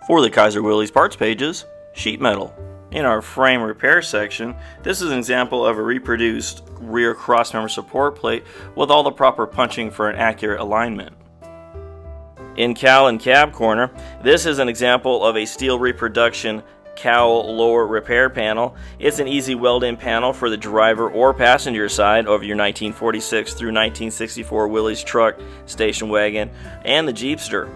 For the Kaiser Willys parts pages, sheet metal. In our frame repair section, this is an example of a reproduced rear crossmember support plate with all the proper punching for an accurate alignment. In cowl and cab corner, this is an example of a steel reproduction cowl lower repair panel. It's an easy weld-in panel for the driver or passenger side of your 1946 through 1964 Willys truck, station wagon, and the Jeepster.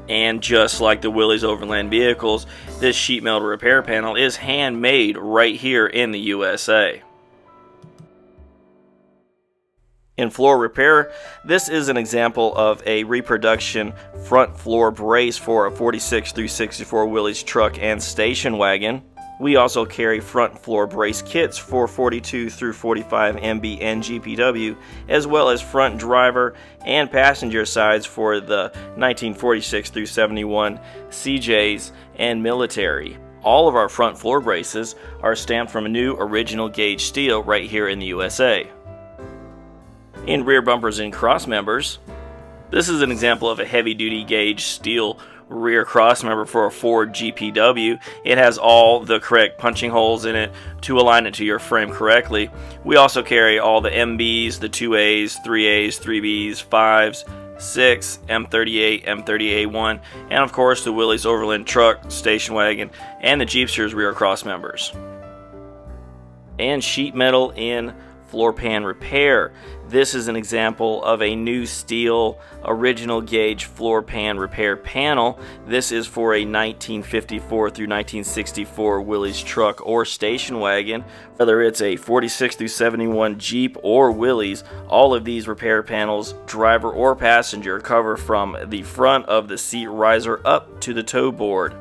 And just like the Willys Overland vehicles, this sheet metal repair panel is handmade right here in the USA. In floor repair, this is an example of a reproduction front floor brace for a 46 through 64 Willys truck and station wagon. We also carry front floor brace kits for 42 through 45 MB and GPW, as well as front driver and passenger sides for the 1946 through 71 CJs and military. All of our front floor braces are stamped from a new original gauge steel right here in the USA. In rear bumpers and cross members, this is an example of a heavy-duty gauge steel rear cross member for a Ford GPW. It has all the correct punching holes in it to align it to your frame correctly. We also carry all the MBs, the 2As, 3As, 3Bs, 5s, 6, M38, M38A1, and of course the Willys Overland truck, station wagon, and the Jeepster's rear cross members. And sheet metal in floor pan repair. This is an example of a new steel original gauge floor pan repair panel. This is for a 1954 through 1964 Willys truck or station wagon. Whether it's a 46 through 71 Jeep or Willys, all of these repair panels, driver or passenger, cover from the front of the seat riser up to the toe board.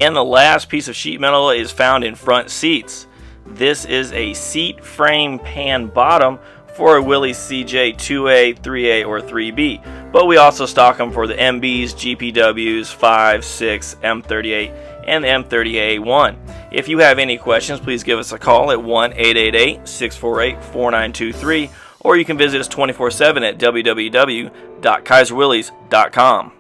And the last piece of sheet metal is found in front seats. This is a seat frame pan bottom for a Willys CJ 2A, 3A, or 3B, but we also stock them for the MBs, GPWs, 5, 6, M38, and the M38A1. If you have any questions, please give us a call at 1-888-648-4923, or you can visit us 24/7 at www.kaiserwillys.com.